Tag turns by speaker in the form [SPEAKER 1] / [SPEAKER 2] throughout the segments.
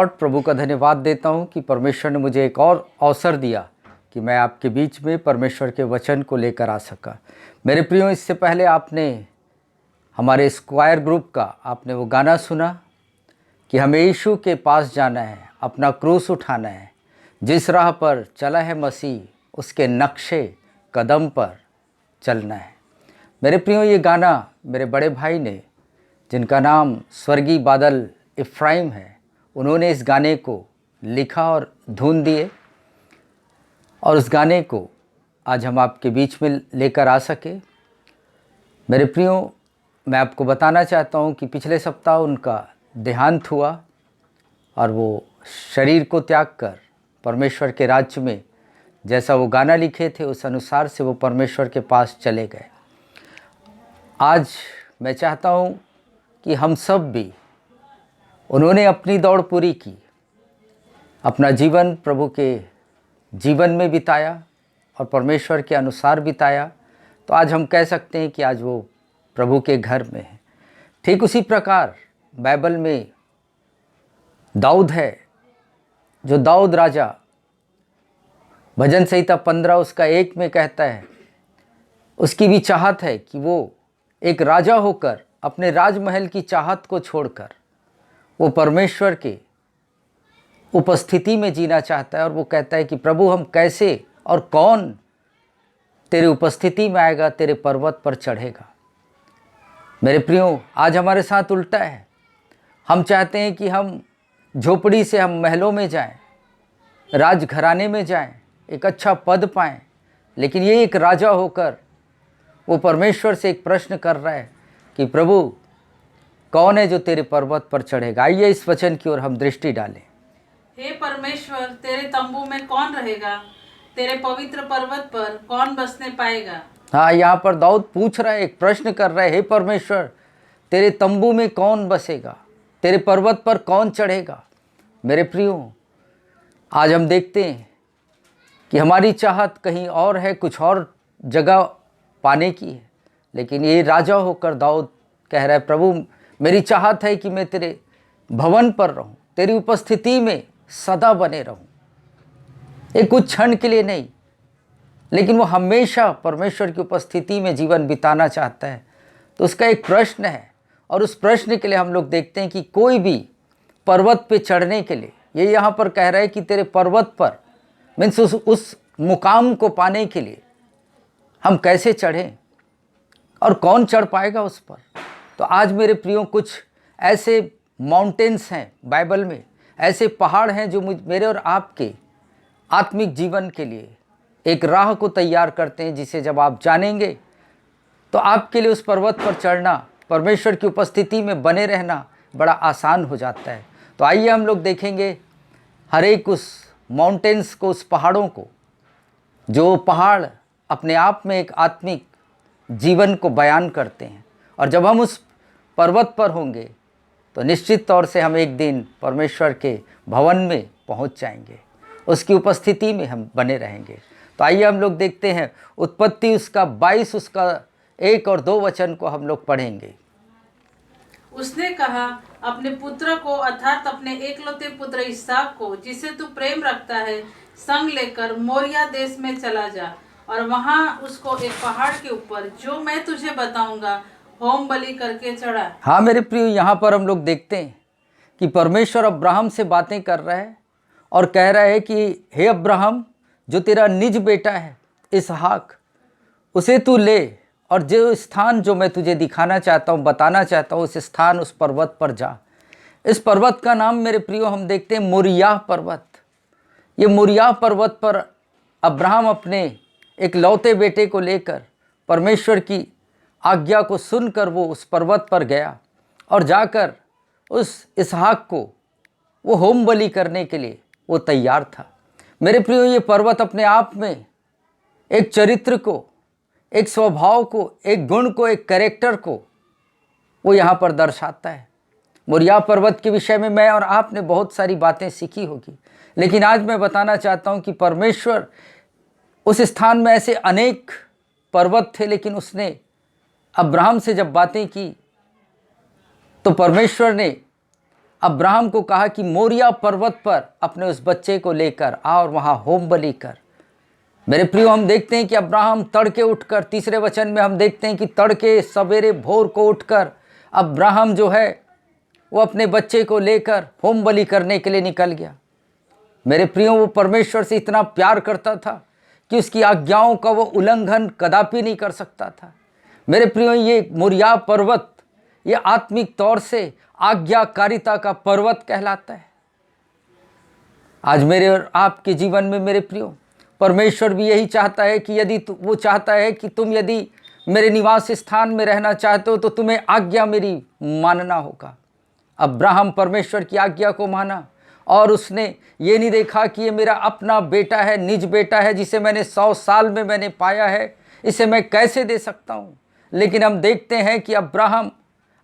[SPEAKER 1] Lord, प्रभु का धन्यवाद देता हूँ कि परमेश्वर ने मुझे एक और अवसर दिया कि मैं आपके बीच में परमेश्वर के वचन को लेकर आ सका। मेरे प्रियो, इससे पहले आपने हमारे स्क्वायर ग्रुप का आपने वो गाना सुना कि हमें यीशु के पास जाना है, अपना क्रूस उठाना है, जिस राह पर चला है मसीह उसके नक्शे कदम पर चलना है। मेरे प्रियो, ये गाना मेरे बड़े भाई ने, जिनका नाम स्वर्गीय बादल इफ्राइम है, उन्होंने इस गाने को लिखा और धुन दिए, और उस गाने को आज हम आपके बीच में लेकर आ सके। मेरे प्रियो, मैं आपको बताना चाहता हूँ कि पिछले सप्ताह उनका देहांत हुआ और वो शरीर को त्याग कर परमेश्वर के राज्य में, जैसा वो गाना लिखे थे उस अनुसार से वो परमेश्वर के पास चले गए। आज मैं चाहता हूँ कि हम सब भी, उन्होंने अपनी दौड़ पूरी की, अपना जीवन प्रभु के जीवन में बिताया और परमेश्वर के अनुसार बिताया, तो आज हम कह सकते हैं कि आज वो प्रभु के घर में है। ठीक उसी प्रकार बाइबल में दाऊद है, जो दाऊद राजा भजन संहिता 15 उसका 1 में कहता है, उसकी भी चाहत है कि वो एक राजा होकर अपने राजमहल की चाहत को छोड़कर वो परमेश्वर के उपस्थिति में जीना चाहता है। और वो कहता है कि प्रभु, हम कैसे और कौन तेरे उपस्थिति में आएगा, तेरे पर्वत पर चढ़ेगा। मेरे प्रियो, आज हमारे साथ उल्टा है। हम चाहते हैं कि हम झोपड़ी से हम महलों में जाएं, राजघराने में जाएं, एक अच्छा पद पाएं, लेकिन ये एक राजा होकर वो परमेश्वर से एक प्रश्न कर रहा है कि प्रभु, कौन है जो तेरे पर्वत पर चढ़ेगा। आइए इस वचन की ओर हम दृष्टि डालें।
[SPEAKER 2] हे परमेश्वर, तेरे तंबू में कौन रहेगा? तेरे पवित्र पर्वत पर कौन बसने पाएगा?
[SPEAKER 1] हाँ, यहाँ पर दाऊद पूछ रहा है, एक प्रश्न कर रहा है, हे परमेश्वर, तेरे तंबू में कौन बसेगा, तेरे पर्वत पर कौन चढ़ेगा। मेरे प्रियो, आज हम देखते हैं कि हमारी चाहत कहीं और है, कुछ और जगह पाने की है, लेकिन ये राजा होकर दाऊद कह रहा है, प्रभु, मेरी चाहत है कि मैं तेरे भवन पर रहूं, तेरी उपस्थिति में सदा बने रहूं। एक कुछ क्षण के लिए नहीं, लेकिन वो हमेशा परमेश्वर की उपस्थिति में जीवन बिताना चाहता है। तो उसका एक प्रश्न है, और उस प्रश्न के लिए हम लोग देखते हैं कि कोई भी पर्वत पे चढ़ने के लिए, ये यहाँ पर कह रहा है कि तेरे पर्वत पर मीन्स उस मुकाम को पाने के लिए हम कैसे चढ़ें और कौन चढ़ पाएगा उस पर। तो आज मेरे प्रियो, कुछ ऐसे माउंटेन्स हैं बाइबल में, ऐसे पहाड़ हैं जो मेरे और आपके आत्मिक जीवन के लिए एक राह को तैयार करते हैं, जिसे जब आप जानेंगे तो आपके लिए उस पर्वत पर चढ़ना, परमेश्वर की उपस्थिति में बने रहना बड़ा आसान हो जाता है। तो आइए हम लोग देखेंगे हर एक उस माउंटेन्स को, उस पहाड़ों को, जो पहाड़ अपने आप में एक आत्मिक जीवन को बयान करते हैं। और जब हम उस पर्वत पर होंगे तो निश्चित तौर से हम एक दिन परमेश्वर के भवन में पहुंच जाएंगे, उसकी उपस्थिति में हम बने रहेंगे। तो आइए हम लोग देखते हैं उत्पत्ति उसका 22 उसका 1 और 2 वचन को हम लोग पढ़ेंगे।
[SPEAKER 2] उसने कहा, अपने पुत्र को अर्थात अपने एकलौते पुत्र इसहाक को, जिसे तू प्रेम रखता है, संग लेकर मोरिया देश में चला जा और वहां उसको एक पहाड़ के ऊपर, जो मैं तुझे बताऊंगा, होम बलि करके चढ़ा।
[SPEAKER 1] हाँ मेरे प्रियो, यहाँ पर हम लोग देखते हैं कि परमेश्वर अब्राहम से बातें कर रहा है और कह रहा है कि हे अब्राहम, जो तेरा निज बेटा है इसहाक, उसे तू ले और जो स्थान जो मैं तुझे दिखाना चाहता हूँ, बताना चाहता हूँ, उस स्थान, उस पर्वत पर जा। इस पर्वत का नाम मेरे प्रियो हम देखते हैं मोरिया पर्वत। ये मोरिया पर्वत पर अब्राहम अपने एक लौते बेटे को लेकर परमेश्वर की आज्ञा को सुनकर वो उस पर्वत पर गया और जाकर उस इसहाक को वो होम बलि करने के लिए वो तैयार था। मेरे प्रियो, ये पर्वत अपने आप में एक चरित्र को, एक स्वभाव को, एक गुण को, एक कैरेक्टर को वो यहाँ पर दर्शाता है। मोरिया पर्वत के विषय में मैं और आपने बहुत सारी बातें सीखी होगी, लेकिन आज मैं बताना चाहता हूँ कि परमेश्वर उस स्थान में, ऐसे अनेक पर्वत थे, लेकिन उसने अब्राहम से जब बातें की तो परमेश्वर ने अब्राहम को कहा कि मोरिया पर्वत पर अपने उस बच्चे को लेकर आ और वहाँ होम बलि कर। मेरे प्रियो, हम देखते हैं कि अब्राहम तड़के उठकर, तीसरे वचन में हम देखते हैं कि तड़के सवेरे भोर को उठकर अब्राहम जो है वो अपने बच्चे को लेकर होम बलि करने के लिए निकल गया। मेरे प्रियो, वो परमेश्वर से इतना प्यार करता था कि उसकी आज्ञाओं का वो उल्लंघन कदापि नहीं कर सकता था। मेरे प्रियो, ये मोरिया पर्वत ये आत्मिक तौर से आज्ञाकारिता का पर्वत कहलाता है। आज मेरे और आपके जीवन में मेरे प्रियो, परमेश्वर भी यही चाहता है कि यदि वो चाहता है कि तुम यदि मेरे निवास स्थान में रहना चाहते हो तो तुम्हें आज्ञा मेरी मानना होगा। अब्राहम परमेश्वर की आज्ञा को माना और उसने ये नहीं देखा कि ये मेरा अपना बेटा है, निज बेटा है, जिसे मैंने 100 साल में मैंने पाया है, इसे मैं कैसे दे सकता हूँ। लेकिन हम देखते हैं कि अब्राहम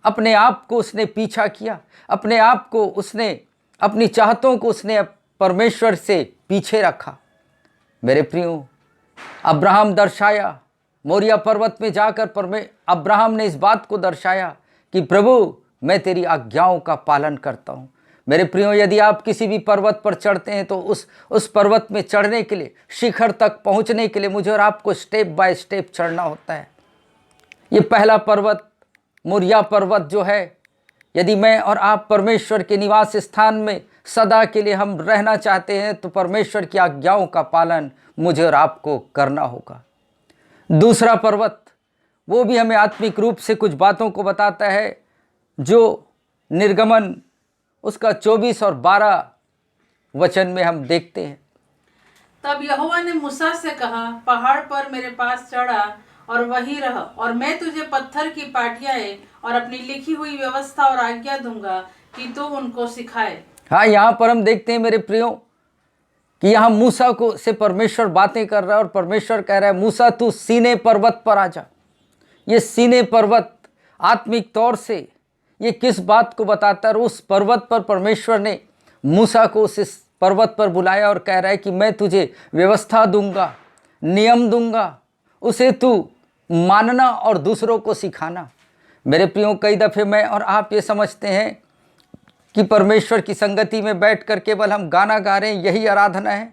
[SPEAKER 1] अपने आप को उसने पीछा किया, अपने आप को उसने, अपनी चाहतों को उसने परमेश्वर से पीछे रखा। मेरे प्रियो, अब्राहम दर्शाया मोरिया पर्वत में जाकर अब्राहम ने इस बात को दर्शाया कि प्रभु, मैं तेरी आज्ञाओं का पालन करता हूँ। मेरे प्रियो, यदि आप किसी भी पर्वत पर चढ़ते हैं तो उस पर्वत में चढ़ने के लिए, शिखर तक पहुँचने के लिए मुझे और आपको स्टेप बाय स्टेप चढ़ना होता है। ये पहला पर्वत मोरिया पर्वत जो है, यदि मैं और आप परमेश्वर के निवास स्थान में सदा के लिए हम रहना चाहते हैं तो परमेश्वर की आज्ञाओं का पालन मुझे और आपको करना होगा। दूसरा पर्वत, वो भी हमें आत्मिक रूप से कुछ बातों को बताता है, जो निर्गमन उसका 24 और 12 वचन में हम देखते हैं।
[SPEAKER 2] तब यहोवा ने मूसा से कहा, पहाड़ पर मेरे पास चढ़ा और वहीं रह, और मैं तुझे पत्थर की पाटियाएं और अपनी लिखी हुई व्यवस्था और आज्ञा दूंगा कि तू उनको सिखाए।
[SPEAKER 1] हाँ, यहाँ पर हम देखते हैं मेरे प्रियो कि यहाँ मूसा को से परमेश्वर बातें कर रहा है और परमेश्वर कह रहा है, मूसा तू सीने पर्वत पर आ जा। ये सीने पर्वत आत्मिक तौर से ये किस बात को बताता है? उस पर्वत पर परमेश्वर ने मूसा को उस पर्वत पर बुलाया और कह रहा है कि मैं तुझे व्यवस्था दूंगा, नियम दूंगा, उसे तू मानना और दूसरों को सिखाना। मेरे प्रियो, कई दफ़े मैं और आप ये समझते हैं कि परमेश्वर की संगति में बैठकर केवल हम गाना गा रहे हैं, यही आराधना है।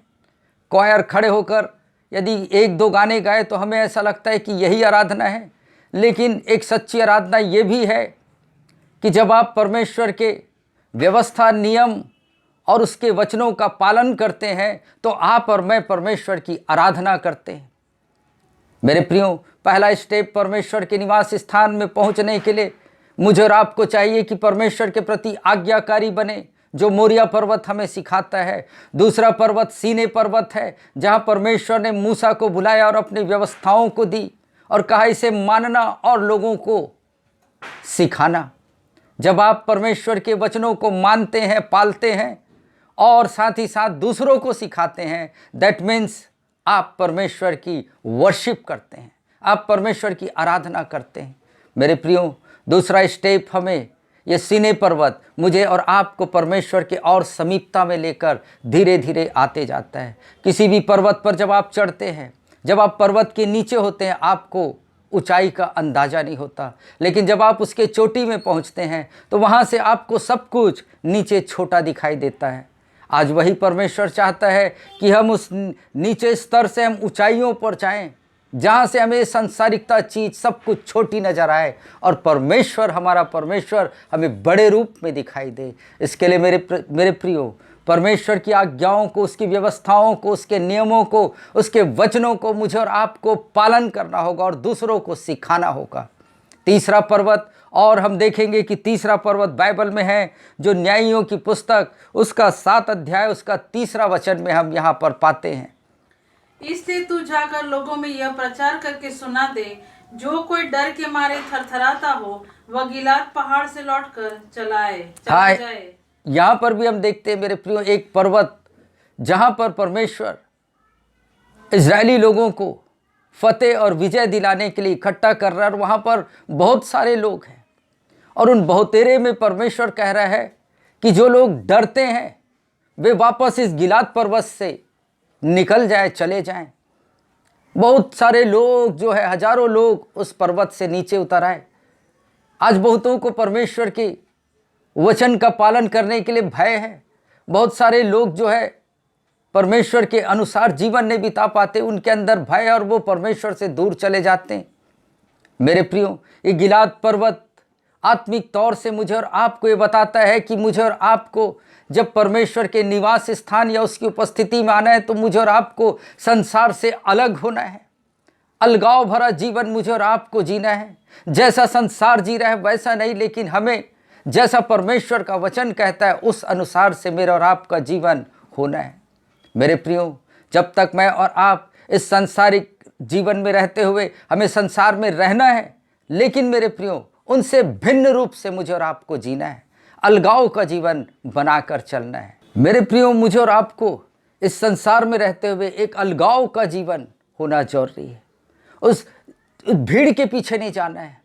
[SPEAKER 1] क्वायर खड़े होकर यदि 1-2 गाने गाए तो हमें ऐसा लगता है कि यही आराधना है। लेकिन एक सच्ची आराधना ये भी है कि जब आप परमेश्वर के व्यवस्था, नियम और उसके वचनों का पालन करते हैं तो आप और मैं परमेश्वर की आराधना करते हैं। मेरे प्रियो, पहला स्टेप परमेश्वर के निवास स्थान में पहुंचने के लिए मुझे और आपको चाहिए कि परमेश्वर के प्रति आज्ञाकारी बने, जो मोरिया पर्वत हमें सिखाता है। दूसरा पर्वत सीने पर्वत है, जहां परमेश्वर ने मूसा को बुलाया और अपनी व्यवस्थाओं को दी और कहा इसे मानना और लोगों को सिखाना। जब आप परमेश्वर के वचनों को मानते हैं, पालते हैं और साथ ही साथ दूसरों को सिखाते हैं, दैट मीन्स आप परमेश्वर की वर्शिप करते हैं, आप परमेश्वर की आराधना करते हैं। मेरे प्रियो, दूसरा स्टेप हमें ये सीने पर्वत मुझे और आपको परमेश्वर के और समीपता में लेकर धीरे धीरे आते जाता है। किसी भी पर्वत पर जब आप चढ़ते हैं, जब आप पर्वत के नीचे होते हैं, आपको ऊंचाई का अंदाज़ा नहीं होता, लेकिन जब आप उसके चोटी में पहुंचते हैं तो वहां से आपको सब कुछ नीचे छोटा दिखाई देता है। आज वही परमेश्वर चाहता है कि हम उस नीचे स्तर से हम ऊंचाइयों पर जाएं, जहाँ से हमें सांसारिकता चीज़ सब कुछ छोटी नजर आए और परमेश्वर, हमारा परमेश्वर हमें बड़े रूप में दिखाई दे। इसके लिए मेरे प्रियो, परमेश्वर की आज्ञाओं को, उसकी व्यवस्थाओं को, उसके नियमों को, उसके वचनों को मुझे और आपको पालन करना होगा और दूसरों को सिखाना होगा। तीसरा पर्वत, और हम देखेंगे कि तीसरा पर्वत बाइबल में है, जो न्यायियों की पुस्तक उसका 7 अध्याय उसका 3 वचन में हम यहाँ पर पाते हैं।
[SPEAKER 2] इसलिए तू जाकर लोगों में यह प्रचार करके सुना दे, जो कोई डर के मारे थरथराता हो वह गिलाद पहाड़ से लौटकर चला जाए।
[SPEAKER 1] यहाँ पर भी हम देखते हैं मेरे प्रियो, एक पर्वत जहाँ पर परमेश्वर इजरायली लोगों को फतेह और विजय दिलाने के लिए इकट्ठा कर रहा है और वहाँ पर बहुत सारे लोग हैं और उन बहुतेरे में परमेश्वर कह रहा है कि जो लोग डरते हैं वे वापस इस गिलाद पर्वत से निकल जाए, चले जाएं। बहुत सारे लोग जो है, हजारों लोग उस पर्वत से नीचे उतर आए। आज बहुतों को परमेश्वर की वचन का पालन करने के लिए भय है। बहुत सारे लोग जो है परमेश्वर के अनुसार जीवन नहीं बिता पाते, उनके अंदर भय और वो परमेश्वर से दूर चले जाते हैं। मेरे प्रियो, ये गिलाद पर्वत आत्मिक तौर से मुझे और आपको ये बताता है कि मुझे और आपको जब परमेश्वर के निवास स्थान या उसकी उपस्थिति में आना है तो मुझे और आपको संसार से अलग होना है। अलगाव भरा जीवन मुझे और आपको जीना है। जैसा संसार जी रहा है वैसा नहीं, लेकिन हमें जैसा परमेश्वर का वचन कहता है उस अनुसार से मेरा और आपका जीवन होना है। मेरे प्रियो, जब तक मैं और आप इस सांसारिक जीवन में रहते हुए हमें संसार में रहना है, लेकिन मेरे प्रियो उनसे भिन्न रूप से मुझे और आपको जीना है। अलगाव का जीवन बनाकर चलना है। मेरे प्रियो, मुझे और आपको इस संसार में रहते हुए एक अलगाव का जीवन होना जरूरी है। उस भीड़ के पीछे नहीं जाना है,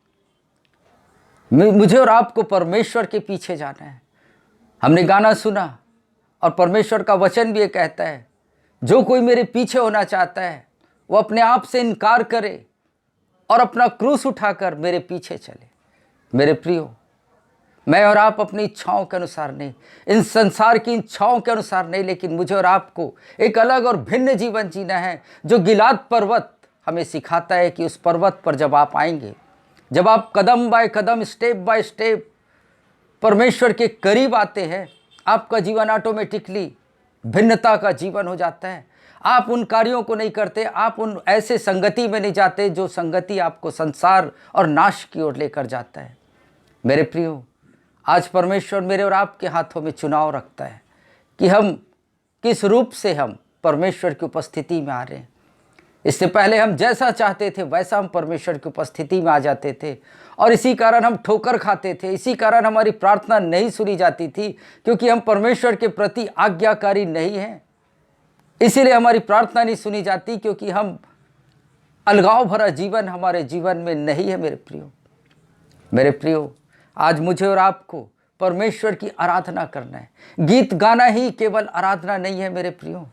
[SPEAKER 1] मुझे और आपको परमेश्वर के पीछे जाना है। हमने गाना सुना और परमेश्वर का वचन भी ये कहता है, जो कोई मेरे पीछे होना चाहता है वो अपने आप से इनकार करे और अपना क्रूस उठाकर मेरे पीछे चले। मेरे प्रियो, मैं और आप अपनी इच्छाओं के अनुसार नहीं, इन संसार की इच्छाओं के अनुसार नहीं, लेकिन मुझे और आपको एक अलग और भिन्न जीवन जीना है, जो गिलाद पर्वत हमें सिखाता है कि उस पर्वत पर जब आप आएंगे, जब आप कदम बाय कदम, स्टेप बाय स्टेप परमेश्वर के करीब आते हैं, आपका जीवन ऑटोमेटिकली भिन्नता का जीवन हो जाता है। आप उन कार्यों को नहीं करते, आप उन ऐसे संगति में नहीं जाते जो संगति आपको संसार और नाश की ओर लेकर जाता है। मेरे प्रियो, आज परमेश्वर मेरे और आपके हाथों में चुनाव रखता है कि हम किस रूप से हम परमेश्वर की उपस्थिति में आ रहे हैं। इससे पहले हम जैसा चाहते थे वैसा हम परमेश्वर की उपस्थिति में आ जाते थे और इसी कारण हम ठोकर खाते थे। इसी कारण हमारी प्रार्थना नहीं सुनी जाती थी, क्योंकि हम परमेश्वर के प्रति आज्ञाकारी नहीं हैं। इसीलिए हमारी प्रार्थना नहीं सुनी जाती, क्योंकि हम अलगाव भरा जीवन हमारे जीवन में नहीं है। मेरे प्रियो, आज मुझे और आपको परमेश्वर की आराधना करना है। गीत गाना ही केवल आराधना नहीं है मेरे प्रियो।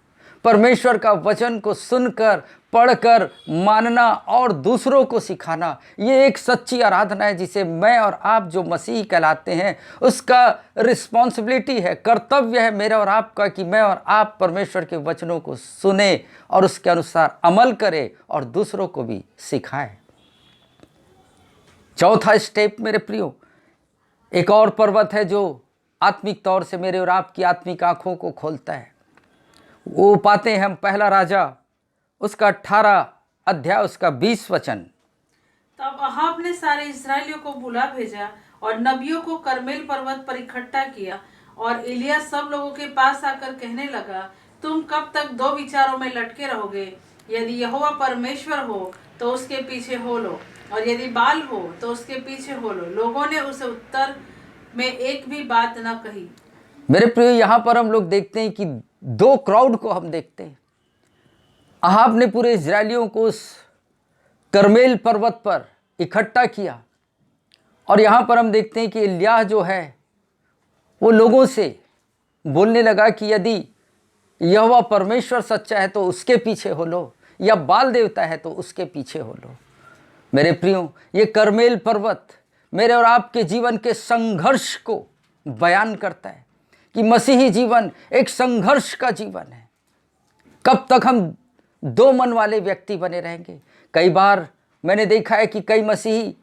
[SPEAKER 1] परमेश्वर का वचन को सुनकर, पढ़कर मानना और दूसरों को सिखाना, ये एक सच्ची आराधना है, जिसे मैं और आप जो मसीही कहलाते हैं उसका रिस्पॉन्सिबिलिटी है, कर्तव्य है मेरा और आपका कि मैं और आप परमेश्वर के वचनों को सुने और उसके अनुसार अमल करें और दूसरों को भी सिखाएं। चौथा स्टेप मेरे प्रियो, एक और पर्वत है जो आत्मिक तौर से मेरे और आपकी आत्मिक आंखों को खोलता है। वो पाते हैं हम पहला राजा उसका 18 अध्याय उसका 20 वचन।
[SPEAKER 2] तब अहाब ने सारे इस्राएलियों को बुला भेजा और नबियों को करमेल पर्वत पर इकट्ठा किया, और एलिया सब लोगों के पास आकर कहने लगा, तुम कब तक दो विचारों में लटके रहोगे? यदि यहोवा परमेश्वर हो तो उसके पीछे हो लो, और यदि बाल हो तो उसके पीछे हो लो। लोगों ने उसे उत्तर में एक भी बात न कही।
[SPEAKER 1] मेरे प्रिय, यहाँ पर हम लोग देखते हैं कि दो क्राउड को हम देखते हैं। अहाब ने पूरे इजरायलियों को उस करमेल पर्वत पर इकट्ठा किया, और यहाँ पर हम देखते हैं कि एलिय्याह जो है वो लोगों से बोलने लगा कि यदि यहोवा परमेश्वर सच्चा है तो उसके पीछे हो लो, या बाल देवता है तो उसके पीछे हो लो। मेरे प्रियो, ये करमेल पर्वत मेरे और आपके जीवन के संघर्ष को बयान करता है कि मसीही जीवन एक संघर्ष का जीवन है। कब तक हम दो मन वाले व्यक्ति बने रहेंगे? कई बार मैंने देखा है कि कई मसीही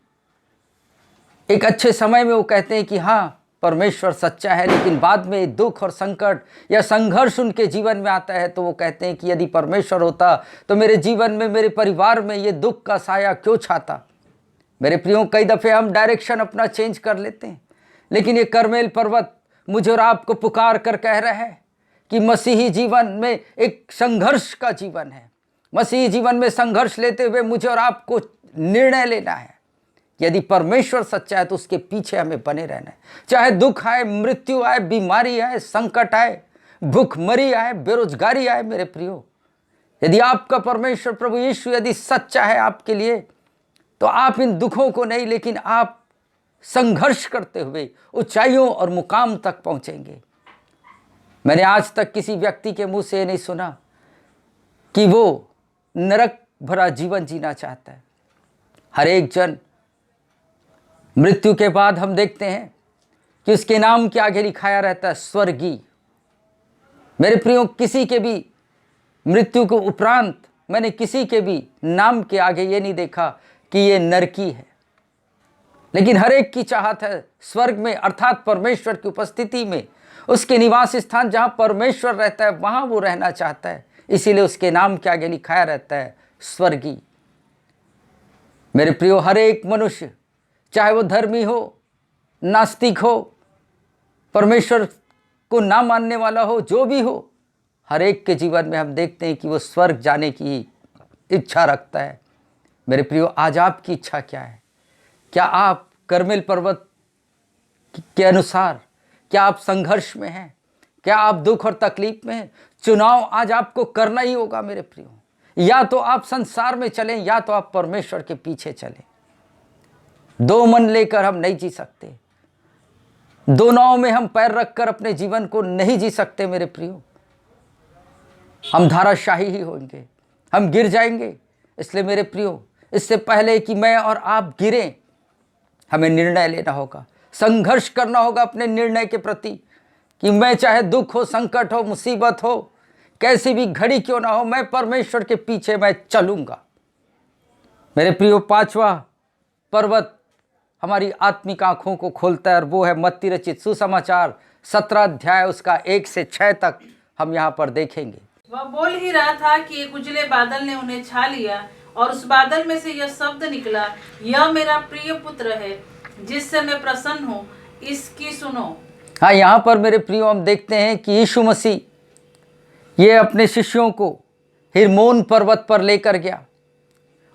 [SPEAKER 1] एक अच्छे समय में वो कहते हैं कि हाँ परमेश्वर सच्चा है, लेकिन बाद में दुख और संकट या संघर्ष उनके जीवन में आता है तो वो कहते हैं कि यदि परमेश्वर होता तो मेरे जीवन में, मेरे परिवार में ये दुख का साया क्यों छाता। मेरे प्रियो, कई दफ़े हम डायरेक्शन अपना चेंज कर लेते हैं, लेकिन ये करमेल पर्वत मुझे और आपको पुकार कर कह रहा है कि मसीही जीवन में एक संघर्ष का जीवन है। मसीही जीवन में संघर्ष लेते हुए मुझे और आपको निर्णय लेना है। यदि परमेश्वर सच्चा है तो उसके पीछे हमें बने रहना है। चाहे दुख आए, मृत्यु आए, बीमारी आए, संकट आए, भूखमरी आए, बेरोजगारी आए, मेरे प्रियो, यदि आपका परमेश्वर प्रभु यीशु यदि सच्चा है आपके लिए, तो आप इन दुखों को नहीं, लेकिन आप संघर्ष करते हुए ऊंचाइयों और मुकाम तक पहुंचेंगे। मैंने आज तक किसी व्यक्ति के मुंह से ये नहीं सुना कि वो नरक भरा जीवन जीना चाहता है। हर एक जन मृत्यु के बाद हम देखते हैं कि उसके नाम के आगे लिखाया रहता है स्वर्गीय। मेरे प्रियो, किसी के भी मृत्यु के उपरांत मैंने किसी के भी नाम के आगे ये नहीं देखा कि ये नरकी है, लेकिन हर एक की चाहत है स्वर्ग में अर्थात परमेश्वर की उपस्थिति में, उसके निवास स्थान जहां परमेश्वर रहता है वहां वो रहना चाहता है। इसीलिए उसके नाम के आगे लिखाया रहता है स्वर्गीय। मेरे प्रियो, हर एक मनुष्य, चाहे वो धर्मी हो, नास्तिक हो, परमेश्वर को ना मानने वाला हो, जो भी हो, हर एक के जीवन में हम देखते हैं कि वो स्वर्ग जाने की इच्छा रखता है। मेरे प्रियो, आज आपकी इच्छा क्या है? क्या आप कर्मेल पर्वत के अनुसार, क्या आप संघर्ष में हैं? क्या आप दुख और तकलीफ में हैं? चुनाव आज आपको करना ही होगा मेरे प्रियो। या तो आप संसार में चलें या तो आप परमेश्वर के पीछे चलें। दो मन लेकर हम नहीं जी सकते, दो नाव में हम पैर रखकर अपने जीवन को नहीं जी सकते मेरे प्रियो। हम धाराशाही ही होंगे, हम गिर जाएंगे। इसलिए मेरे प्रियो, इससे पहले कि मैं और आप गिरें, हमें निर्णय लेना होगा, संघर्ष करना होगा अपने निर्णय के प्रति कि मैं चाहे दुख हो, संकट हो, मुसीबत हो, कैसी भी घड़ी क्यों ना हो, मैं परमेश्वर के पीछे मैं चलूंगा। मेरे प्रियो, पांचवा पर्वत हमारी आत्मिक आंखों को खोलता है और वो है मत्ती रचित सुसमाचार 17 अध्याय उसका 1 से 6 तक हम यहाँ पर देखेंगे।
[SPEAKER 2] वह बोल ही रहा था कि एक उजले बादल ने उन्हें छा लिया और उस बादल में से यह शब्द निकला, यह मेरा प्रिय पुत्र है जिससे मैं प्रसन्न हूँ, इसकी सुनो।
[SPEAKER 1] हाँ, यहाँ पर मेरे प्रियो हम देखते हैं कि यीशु मसीह ये अपने शिष्यों को हिरमोन पर्वत पर लेकर गया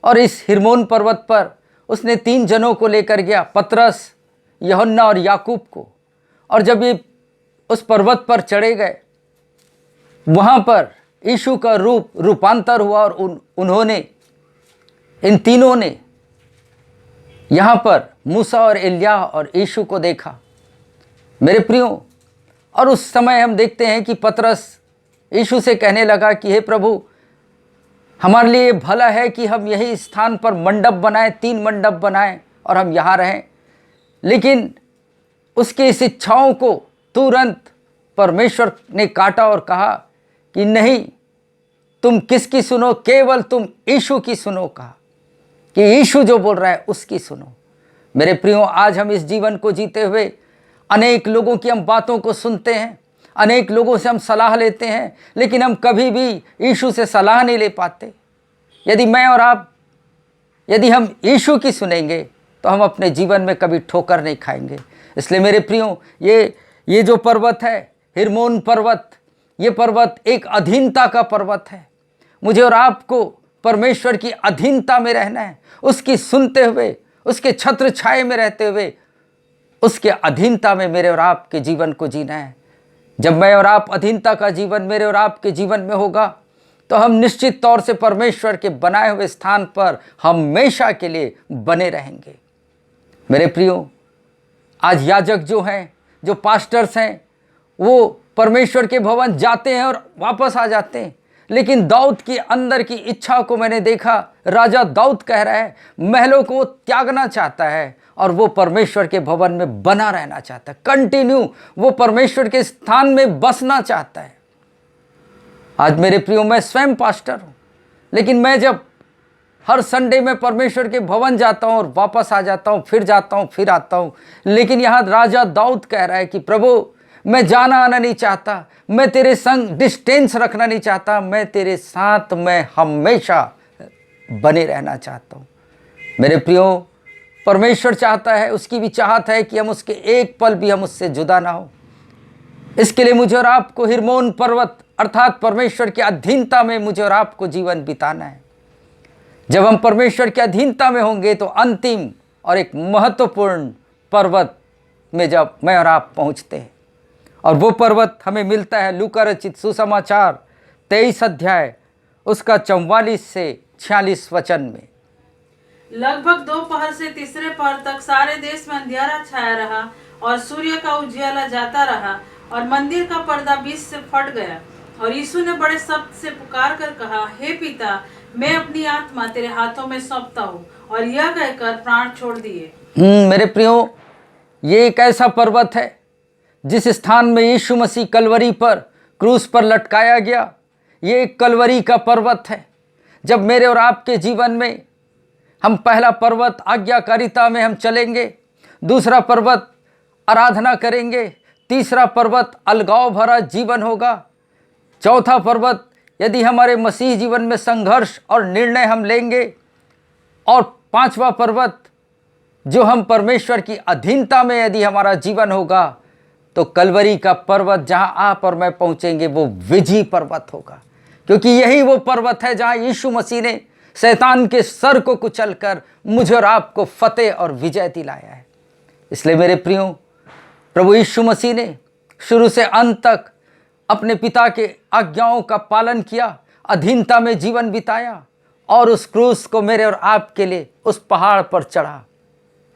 [SPEAKER 1] और इस हिरमोन पर्वत पर उसने 3 जनों को लेकर गया, पतरस, यूहन्ना और याकूब को। और जब ये उस पर्वत पर चढ़े गए, वहाँ पर यीशु का रूपांतर हुआ और उन्होंने, इन तीनों ने यहाँ पर मूसा और एलिय्याह और यीशु को देखा मेरे प्रियो। और उस समय हम देखते हैं कि पतरस यीशु से कहने लगा कि हे प्रभु, हमारे लिए भला है कि हम यही स्थान पर मंडप बनाएं, 3 मंडप बनाएं और हम यहाँ रहें। लेकिन उसकी इस इच्छाओं को तुरंत परमेश्वर ने काटा और कहा कि नहीं, तुम किसकी सुनो, केवल तुम यीशु की सुनो। कहा कि यीशु जो बोल रहा है उसकी सुनो। मेरे प्रियो, आज हम इस जीवन को जीते हुए अनेक लोगों की हम बातों को सुनते हैं, अनेक लोगों से हम सलाह लेते हैं, लेकिन हम कभी भी यीशु से सलाह नहीं ले पाते। यदि मैं और आप, यदि हम यीशु की सुनेंगे तो हम अपने जीवन में कभी ठोकर नहीं खाएंगे। इसलिए मेरे प्रियो, ये जो पर्वत है हिरमोन पर्वत, ये पर्वत एक अधीनता का पर्वत है। मुझे और आपको परमेश्वर की अधीनता में रहना है, उसकी सुनते हुए, उसके छत्र छाए में रहते हुए, उसके अधीनता में मेरे और आपके जीवन को जीना है। जब मैं और आप अधीनता का जीवन मेरे और आपके जीवन में होगा तो हम निश्चित तौर से परमेश्वर के बनाए हुए स्थान पर हमेशा के लिए बने रहेंगे। मेरे प्रियो, आज याजक जो हैं, जो पास्टर्स हैं, वो परमेश्वर के भवन जाते हैं और वापस आ जाते हैं, लेकिन दाऊद की अंदर की इच्छा को मैंने देखा। राजा दाऊद कह रहा है, महलों को त्यागना चाहता है और वो परमेश्वर के भवन में बना रहना चाहता है, कंटिन्यू वो परमेश्वर के स्थान में बसना चाहता है। आज मेरे प्रियो, मैं स्वयं पास्टर हूँ, लेकिन मैं जब हर संडे में परमेश्वर के भवन जाता हूँ और वापस आ जाता हूँ, फिर जाता हूँ, फिर आता हूँ, लेकिन यहाँ राजा दाऊद कह रहा है कि प्रभु, मैं जाना आना नहीं चाहता, मैं तेरे संग डिस्टेंस रखना नहीं चाहता, मैं तेरे साथ मैं हमेशा बने रहना चाहता हूँ। मेरे प्रियो, परमेश्वर चाहता है, उसकी भी चाहत है कि हम उसके एक पल भी हम उससे जुदा ना हो। इसके लिए मुझे और आपको हिरमोन पर्वत अर्थात परमेश्वर की अधीनता में मुझे और आपको जीवन बिताना है। जब हम परमेश्वर की अधीनता में होंगे तो अंतिम और एक महत्वपूर्ण पर्वत में जब मैं और आप पहुंचते हैं, और वो पर्वत हमें मिलता है लूका रचित सुसमाचार 23 अध्याय उसका 44 से 46 वचन में।
[SPEAKER 2] लगभग दोपहर से तीसरे पहर तक सारे देश में अंधियारा छाया रहा और सूर्य का उजियाला जाता रहा और मंदिर का पर्दा बीच से फट गया। और यीशु ने बड़े शब्द से पुकार कर कहा, हे पिता, मैं अपनी आत्मा तेरे हाथों में सौंपता हूँ। और यह कहकर प्राण छोड़ दिए।
[SPEAKER 1] मेरे प्रियो, ये एक ऐसा पर्वत है जिस स्थान में यीशु मसीह कलवरी पर क्रूस पर लटकाया गया, ये एक कलवरी का पर्वत है। जब मेरे और आपके जीवन में हम पहला पर्वत आज्ञाकारिता में हम चलेंगे, दूसरा पर्वत आराधना करेंगे, तीसरा पर्वत अलगाव भरा जीवन होगा, चौथा पर्वत यदि हमारे मसीह जीवन में संघर्ष और निर्णय हम लेंगे, और पांचवा पर्वत जो हम परमेश्वर की अधीनता में यदि हमारा जीवन होगा, तो कलवरी का पर्वत जहां आप और मैं पहुंचेंगे वो विजयी पर्वत होगा। क्योंकि यही वो पर्वत है जहां यीशु मसीह ने शैतान के सर को कुचलकर मुझे और आपको फतेह और विजय दिलाया है। इसलिए मेरे प्रियो, प्रभु यीशु मसीह ने शुरू से अंत तक अपने पिता के आज्ञाओं का पालन किया, अधीनता में जीवन बिताया और उस क्रूस को मेरे और आपके लिए उस पहाड़ पर चढ़ा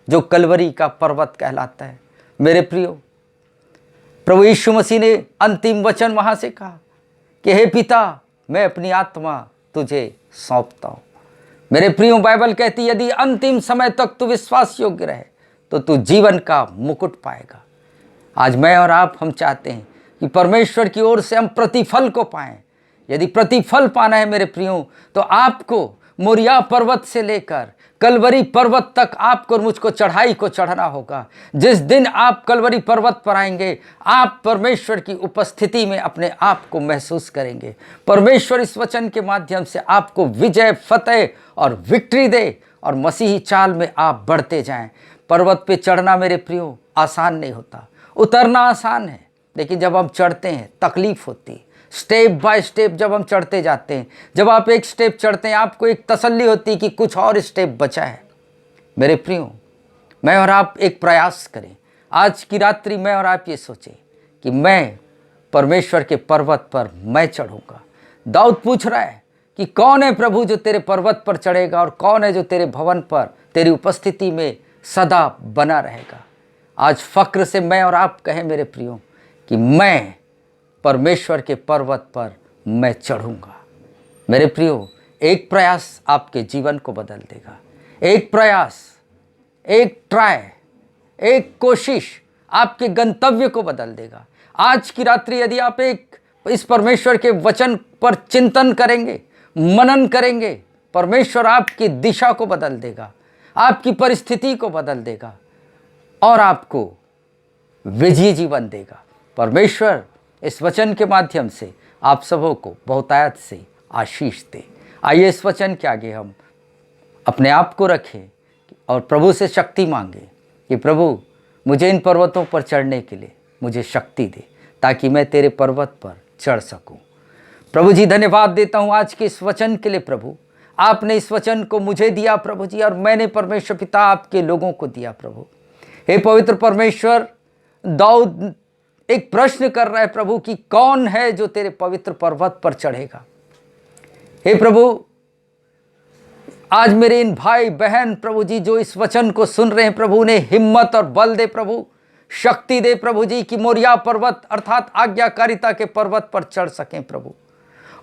[SPEAKER 1] जो कलवरी का पर्वत कहलाता है। मेरे प्रियो, प्रभु यीशु मसीह ने अंतिम वचन वहां से कहा कि हे पिता, मैं अपनी आत्मा तुझे सौंपता हूं। मेरे प्रियो, बाइबल कहती यदि अंतिम समय तक तू विश्वास योग्य रहे तो तू जीवन का मुकुट पाएगा। आज मैं और आप हम चाहते हैं कि परमेश्वर की ओर से हम प्रतिफल को पाएं। यदि प्रतिफल पाना है मेरे प्रियो, तो आपको मोरिया पर्वत से लेकर कलवरी पर्वत तक आपको और मुझको चढ़ाई को चढ़ना होगा। जिस दिन आप कलवरी पर्वत पर आएंगे, आप परमेश्वर की उपस्थिति में अपने आप को महसूस करेंगे। परमेश्वर इस वचन के माध्यम से आपको विजय, फतेह और विक्ट्री दे और मसीही चाल में आप बढ़ते जाएं। पर्वत पे चढ़ना मेरे प्रियो आसान नहीं होता, उतरना आसान है, लेकिन जब हम चढ़ते हैं तकलीफ होती। स्टेप बाय स्टेप जब हम चढ़ते जाते हैं, जब आप एक स्टेप चढ़ते हैं, आपको एक तसल्ली होती है कि कुछ और स्टेप बचा है। मेरे प्रियो, मैं और आप एक प्रयास करें। आज की रात्रि मैं और आप ये सोचें कि मैं परमेश्वर के पर्वत पर मैं चढ़ूंगा। दाऊद पूछ रहा है कि कौन है प्रभु जो तेरे पर्वत पर चढ़ेगा, और कौन है जो तेरे भवन पर तेरी उपस्थिति में सदा बना रहेगा। आज फक्र से मैं और आप कहें मेरे प्रियो कि मैं परमेश्वर के पर्वत पर मैं चढ़ूंगा। मेरे प्रियो, एक प्रयास आपके जीवन को बदल देगा। एक प्रयास, एक ट्राई, एक कोशिश आपके गंतव्य को बदल देगा। आज की रात्रि यदि आप एक इस परमेश्वर के वचन पर चिंतन करेंगे, मनन करेंगे, परमेश्वर आपकी दिशा को बदल देगा, आपकी परिस्थिति को बदल देगा और आपको विजयी जीवन देगा। परमेश्वर इस वचन के माध्यम से आप सबों को बहुतायत से आशीष दे। आइए इस वचन के आगे हम अपने आप को रखें और प्रभु से शक्ति मांगे कि प्रभु मुझे इन पर्वतों पर चढ़ने के लिए मुझे शक्ति दे, ताकि मैं तेरे पर्वत पर चढ़ सकूं। प्रभु जी, धन्यवाद देता हूं आज के इस वचन के लिए। प्रभु, आपने इस वचन को मुझे दिया प्रभु जी, और मैंने परमेश्वर पिता आपके लोगों को दिया। प्रभु, हे पवित्र परमेश्वर, दाऊद एक प्रश्न कर रहा है प्रभु कि कौन है जो तेरे पवित्र पर्वत पर चढ़ेगा। हे प्रभु, आज मेरे इन भाई बहन प्रभु जी जो इस वचन को सुन रहे हैं, प्रभु उन्हें हिम्मत और बल दे, प्रभु शक्ति दे प्रभु जी कि मोरिया पर्वत अर्थात आज्ञाकारिता के पर्वत पर चढ़ सकें प्रभु,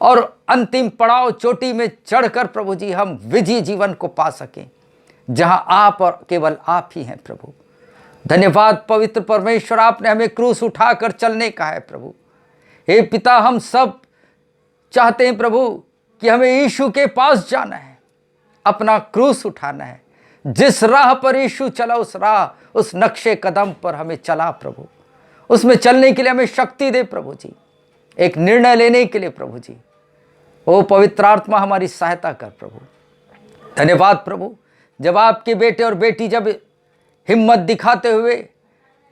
[SPEAKER 1] और अंतिम पड़ाव चोटी में चढ़कर प्रभु जी हम विजयी जीवन को पा सकें, जहां आप और केवल आप ही हैं प्रभु। धन्यवाद पवित्र परमेश्वर, आपने हमें क्रूस उठाकर चलने का है प्रभु। हे पिता, हम सब चाहते हैं प्रभु कि हमें यीशु के पास जाना है, अपना क्रूस उठाना है। जिस राह पर यीशु चला उस राह, उस नक्शे कदम पर हमें चला प्रभु। उसमें चलने के लिए हमें शक्ति दे प्रभु जी, एक निर्णय लेने के लिए प्रभु जी। ओ पवित्र आत्मा, हमारी सहायता कर प्रभु। धन्यवाद प्रभु, जब आपके बेटे और बेटी जब हिम्मत दिखाते हुए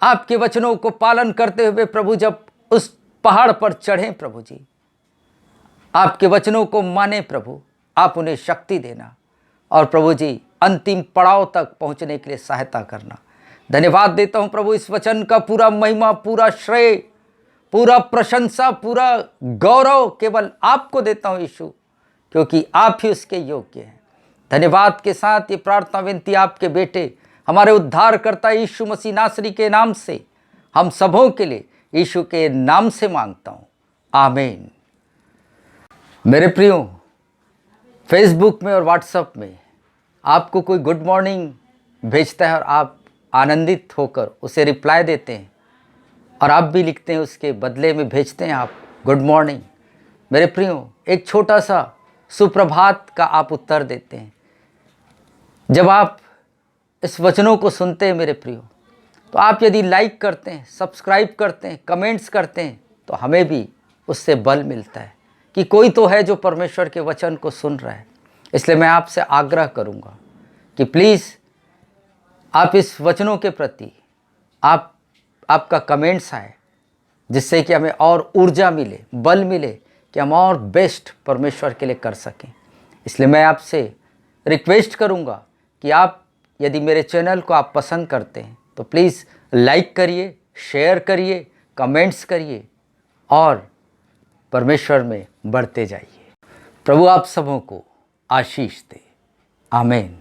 [SPEAKER 1] आपके वचनों को पालन करते हुए प्रभु जब उस पहाड़ पर चढ़े प्रभु जी, आपके वचनों को माने प्रभु, आप उन्हें शक्ति देना और प्रभु जी अंतिम पड़ाव तक पहुंचने के लिए सहायता करना। धन्यवाद देता हूं प्रभु, इस वचन का पूरा महिमा, पूरा श्रेय, पूरा प्रशंसा, पूरा गौरव केवल आपको देता हूं यीशु, क्योंकि आप ही उसके योग्य हैं। धन्यवाद के साथ ये प्रार्थना विनती आपके बेटे हमारे उद्धारकर्ता यीशु मसीह नासरी के नाम से हम सबों के लिए यीशु के नाम से मांगता हूं, आमीन। मेरे प्रियो, फेसबुक में और व्हाट्सएप में आपको कोई गुड मॉर्निंग भेजता है और आप आनंदित होकर उसे रिप्लाई देते हैं, और आप भी लिखते हैं, उसके बदले में भेजते हैं आप गुड मॉर्निंग। मेरे प्रियो, एक छोटा सा सुप्रभात का आप उत्तर देते हैं। जब आप इस वचनों को सुनते हैं मेरे प्रियो, तो आप यदि लाइक करते हैं, सब्सक्राइब करते हैं, कमेंट्स करते हैं, तो हमें भी उससे बल मिलता है कि कोई तो है जो परमेश्वर के वचन को सुन रहा है। इसलिए मैं आपसे आग्रह करूंगा कि प्लीज़ आप इस वचनों के प्रति आपका कमेंट्स आए, जिससे कि हमें और ऊर्जा मिले, बल मिले कि हम और बेस्ट परमेश्वर के लिए कर सकें। इसलिए मैं आपसे रिक्वेस्ट करूंगा कि आप यदि मेरे चैनल को आप पसंद करते हैं तो प्लीज़ लाइक करिए, शेयर करिए, कमेंट्स करिए और परमेश्वर में बढ़ते जाइए। प्रभु आप सबों को आशीष दे। आमीन।